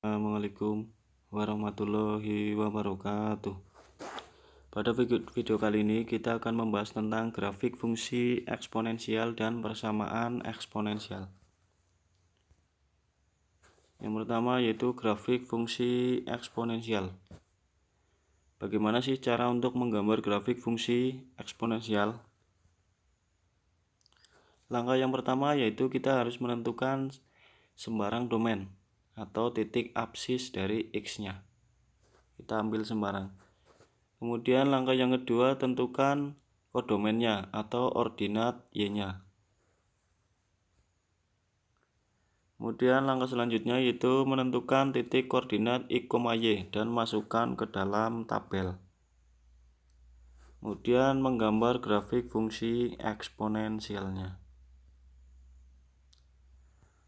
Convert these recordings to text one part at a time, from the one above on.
Assalamualaikum warahmatullahi wabarakatuh. Pada video kali ini kita akan membahas tentang grafik fungsi eksponensial dan persamaan eksponensial. Yang pertama yaitu grafik fungsi eksponensial. Bagaimana sih cara untuk menggambar grafik fungsi eksponensial? Langkah yang pertama yaitu kita harus menentukan sembarang domain atau titik absis dari X-nya. Kita ambil sembarang. Kemudian langkah yang kedua, tentukan kodomennya atau ordinat Y-nya. Kemudian langkah selanjutnya yaitu menentukan titik koordinat X, Y dan masukkan ke dalam tabel. Kemudian menggambar grafik fungsi eksponensialnya.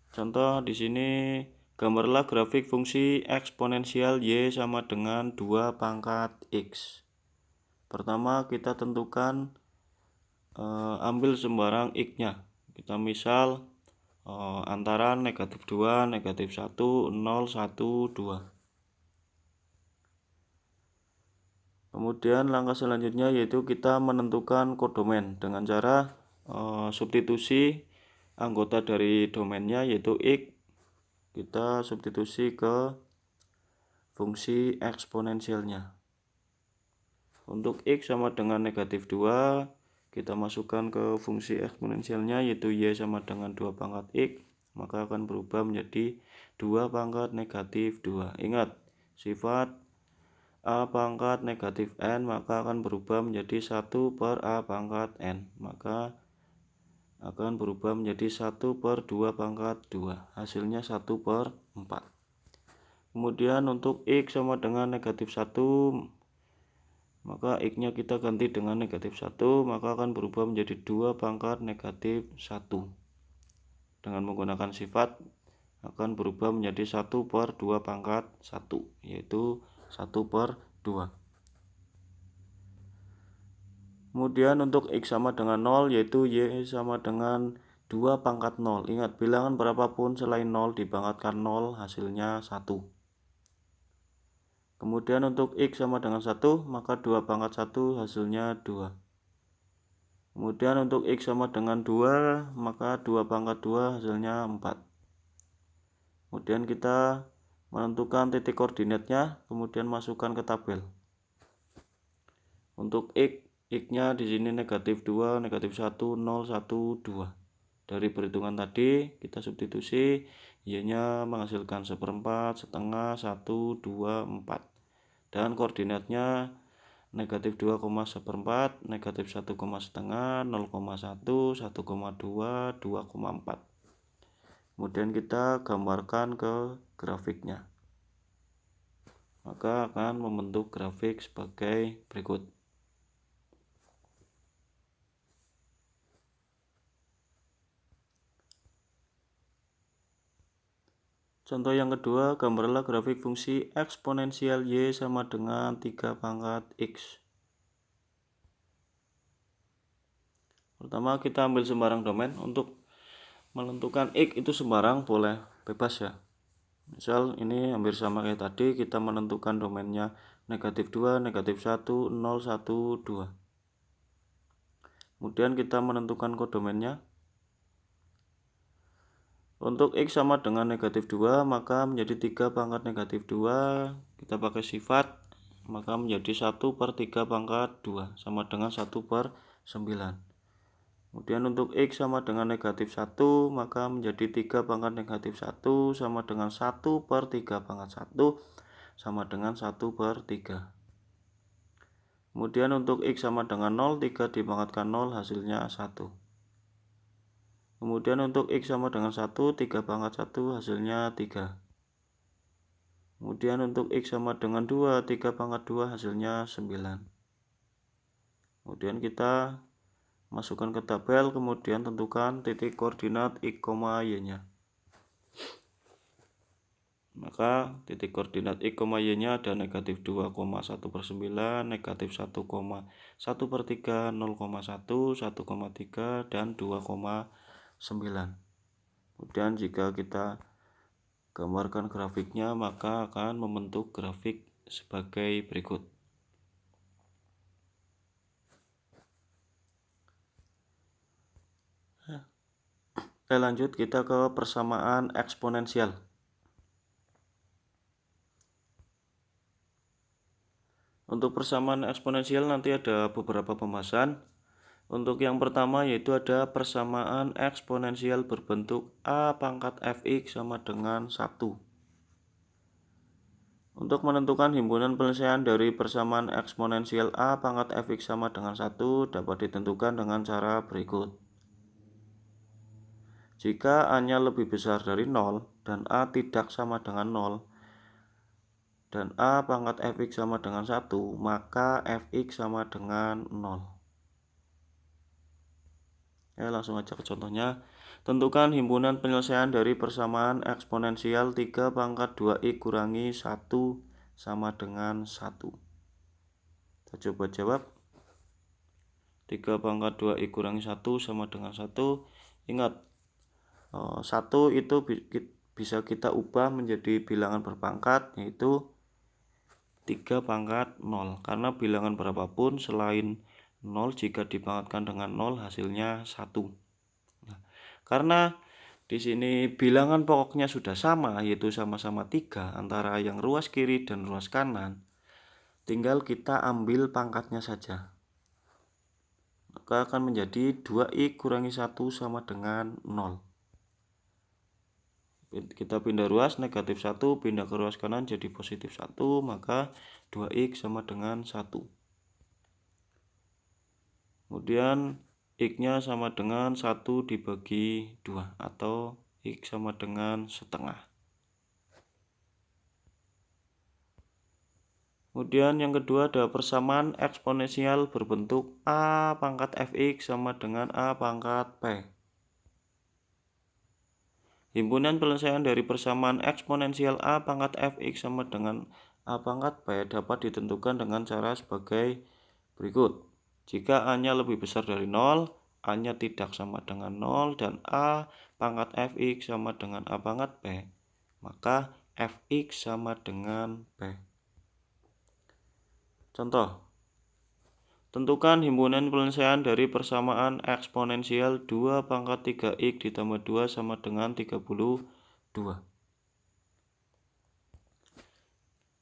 Contoh di sini, gambarlah grafik fungsi eksponensial Y sama dengan 2 pangkat X. Pertama kita tentukan ambil sembarang X-nya. Kita misal antara negatif 2, negatif 1, 0, 1, 2. Kemudian langkah selanjutnya yaitu kita menentukan kodomen dengan cara substitusi anggota dari domainnya yaitu X, kita substitusi ke fungsi eksponensialnya. Untuk X sama dengan negatif 2, kita masukkan ke fungsi eksponensialnya yaitu Y sama dengan 2 pangkat X, maka akan berubah menjadi 2 pangkat negatif 2. Ingat, sifat A pangkat negatif N maka akan berubah menjadi 1 per A pangkat N, maka akan berubah menjadi 1 per 2 pangkat 2, hasilnya 1 per 4. Kemudian untuk X sama dengan negatif 1, maka X-nya kita ganti dengan negatif 1, maka akan berubah menjadi 2 pangkat negatif 1. Dengan menggunakan sifat akan berubah menjadi 1 per 2 pangkat 1, yaitu 1 per 2. Kemudian untuk X sama dengan 0 yaitu Y sama dengan 2 pangkat 0. Ingat, bilangan berapapun selain 0 dipangkatkan 0 hasilnya 1. Kemudian untuk X sama dengan 1, maka 2 pangkat 1 hasilnya 2. Kemudian untuk X sama dengan 2, maka 2 pangkat 2 hasilnya 4. Kemudian kita menentukan titik koordinatnya, kemudian masukkan ke tabel. Untuk X-nya di sini negatif 2, negatif 1, 0, 1, 2. Dari perhitungan tadi kita substitusi, Y-nya menghasilkan 1/4, setengah, 1, 2, 4. Dan koordinatnya negatif 2,1/4, negatif 1,5, 0,1, 1,2, 2,4. Kemudian kita gambarkan ke grafiknya. Maka akan membentuk grafik sebagai berikut. Contoh yang kedua, gambarlah grafik fungsi eksponensial Y sama dengan 3 pangkat X. Pertama kita ambil sembarang domain. Untuk menentukan X itu sembarang, boleh bebas ya. Misal ini hampir sama kayak tadi, kita menentukan domainnya negatif 2, negatif 1, 0, 1, 2. Kemudian kita menentukan kodomennya. Untuk X sama dengan negatif 2, maka menjadi 3 pangkat negatif 2. Kita pakai sifat, maka menjadi 1 per 3 pangkat 2, sama dengan 1 per 9. Kemudian untuk X sama dengan negatif 1, maka menjadi 3 pangkat negatif 1, sama dengan 1 per 3 pangkat 1, sama dengan 1 per 3. Kemudian untuk X sama dengan 0, 3 dipangkatkan 0, hasilnya 1. Kemudian untuk X sama dengan 1, 3 pangkat 1 hasilnya 3. Kemudian untuk X sama dengan 2, 3 pangkat 2 hasilnya 9. Kemudian kita masukkan ke tabel, kemudian tentukan titik koordinat X, Y-nya. Maka titik koordinat X, Y-nya ada negatif 2,1/9, negatif 1,1/3, 0,1, 1,3, dan 2,9. Kemudian jika kita gambarkan grafiknya, maka akan membentuk grafik sebagai berikut. Oke, lanjut kita ke persamaan eksponensial. Untuk persamaan eksponensial nanti ada beberapa pembahasan. Untuk yang pertama yaitu ada persamaan eksponensial berbentuk a pangkat fx sama dengan 1. Untuk menentukan himpunan penyelesaian dari persamaan eksponensial a pangkat fx sama dengan 1 dapat ditentukan dengan cara berikut. Jika a-nya lebih besar dari 0 dan a tidak sama dengan 0 dan a pangkat fx sama dengan 1, maka fx sama dengan 0. Ya, langsung aja ke contohnya. Tentukan himpunan penyelesaian dari persamaan eksponensial 3 pangkat 2x kurangi 1 sama dengan 1. Kita coba jawab. 3 pangkat 2x kurangi 1 sama dengan 1. Ingat, 1 itu bisa kita ubah menjadi bilangan berpangkat, yaitu 3 pangkat 0. Karena bilangan berapapun selain 0 jika dipangkatkan dengan 0 hasilnya 1. Nah, karena di sini bilangan pokoknya sudah sama, yaitu sama-sama 3 antara yang ruas kiri dan ruas kanan. Tinggal kita ambil pangkatnya saja. Maka akan menjadi 2x kurangi 1 sama dengan 0. Kita pindah ruas, negatif 1 pindah ke ruas kanan jadi positif 1, maka 2x sama dengan 1. Kemudian x-nya sama dengan 1 dibagi 2 atau x sama dengan setengah. Kemudian yang kedua ada persamaan eksponensial berbentuk a pangkat fx sama dengan a pangkat p. Himpunan penyelesaian dari persamaan eksponensial a pangkat fx sama dengan a pangkat p dapat ditentukan dengan cara sebagai berikut. Jika a-nya lebih besar dari 0, a-nya tidak sama dengan 0, dan a pangkat fx sama dengan a pangkat p, maka fx sama dengan p. Contoh, tentukan himpunan penyelesaian dari persamaan eksponensial 2 pangkat 3x ditambah 2 sama dengan 32.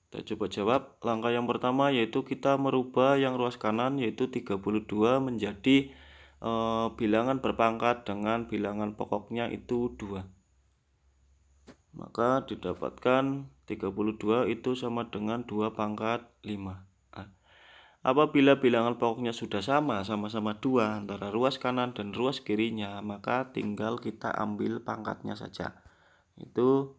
Kita coba jawab. Langkah yang pertama yaitu kita merubah yang ruas kanan yaitu 32 menjadi bilangan berpangkat dengan bilangan pokoknya itu 2. Maka didapatkan 32 itu sama dengan 2 pangkat 5. Apabila bilangan pokoknya sudah sama-sama 2 antara ruas kanan dan ruas kirinya, maka tinggal kita ambil pangkatnya saja. Itu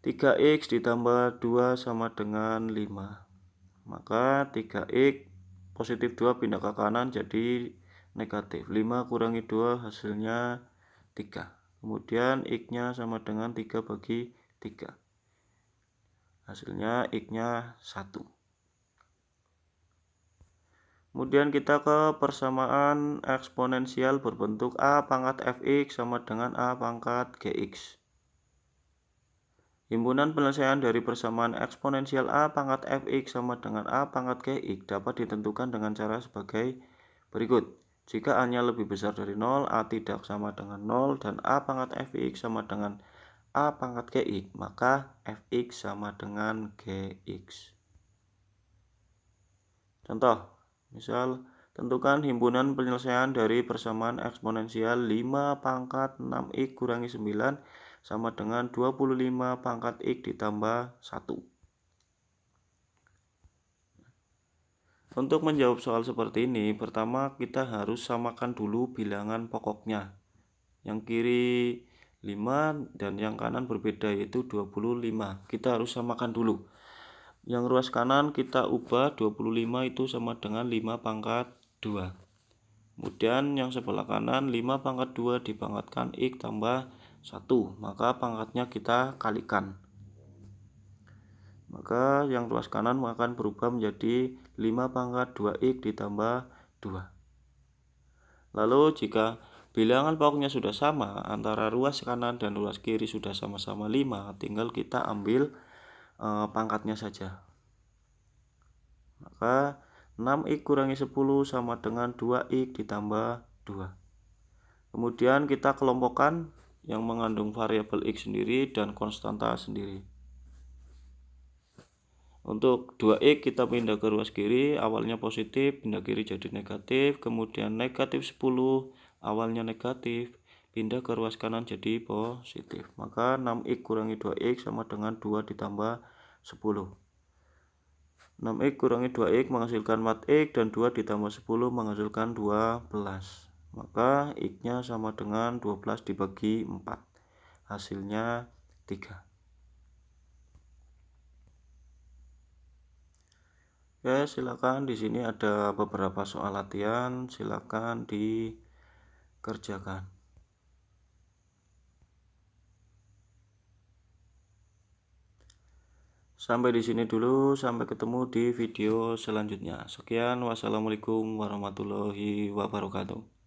3x ditambah 2 sama dengan 5. Maka 3x positif 2 pindah ke kanan jadi negatif. 5 kurangi 2 hasilnya 3. Kemudian x-nya sama dengan 3 bagi 3. Hasilnya x-nya 1. Kemudian kita ke persamaan eksponensial berbentuk a pangkat fx sama dengan a pangkat gx. Himpunan penyelesaian dari persamaan eksponensial a pangkat fx sama dengan a pangkat gx dapat ditentukan dengan cara sebagai berikut. Jika a-nya lebih besar dari 0, a tidak sama dengan 0, dan a pangkat fx sama dengan a pangkat gx, maka fx sama dengan gx. Contoh, misal tentukan himpunan penyelesaian dari persamaan eksponensial 5 pangkat 6x kurangi 9 sama dengan 25 pangkat x ditambah 1. Untuk menjawab soal seperti ini, pertama kita harus samakan dulu bilangan pokoknya. Yang kiri 5 dan yang kanan berbeda yaitu 25. Kita harus samakan dulu. Yang ruas kanan kita ubah 25 itu sama dengan 5 pangkat 2. Kemudian yang sebelah kanan 5 pangkat 2 dipangkatkan x tambah 1, maka pangkatnya kita kalikan. Maka yang ruas kanan akan berubah menjadi 5 pangkat 2x ditambah 2. Lalu jika Bilangan pokoknya sudah sama, antara ruas kanan dan ruas kiri sudah sama-sama 5, tinggal kita ambil pangkatnya saja. Maka 6x kurangi 10 sama dengan 2x ditambah 2. Kemudian kita kelompokkan yang mengandung variabel x sendiri dan konstanta sendiri. Untuk 2x kita pindah ke ruas kiri, awalnya positif, pindah kiri jadi negatif, kemudian negatif 10, awalnya negatif, pindah ke ruas kanan jadi positif. Maka 6x kurangi 2x sama dengan 2 ditambah 10. 6x kurangi 2x menghasilkan 4x dan 2 ditambah 10 menghasilkan 12. Maka x-nya sama dengan 12 dibagi 4. Hasilnya 3. Ya, silakan, di sini ada beberapa soal latihan, silakan dikerjakan. Sampai di sini dulu, sampai ketemu di video selanjutnya. Sekian, wassalamualaikum warahmatullahi wabarakatuh.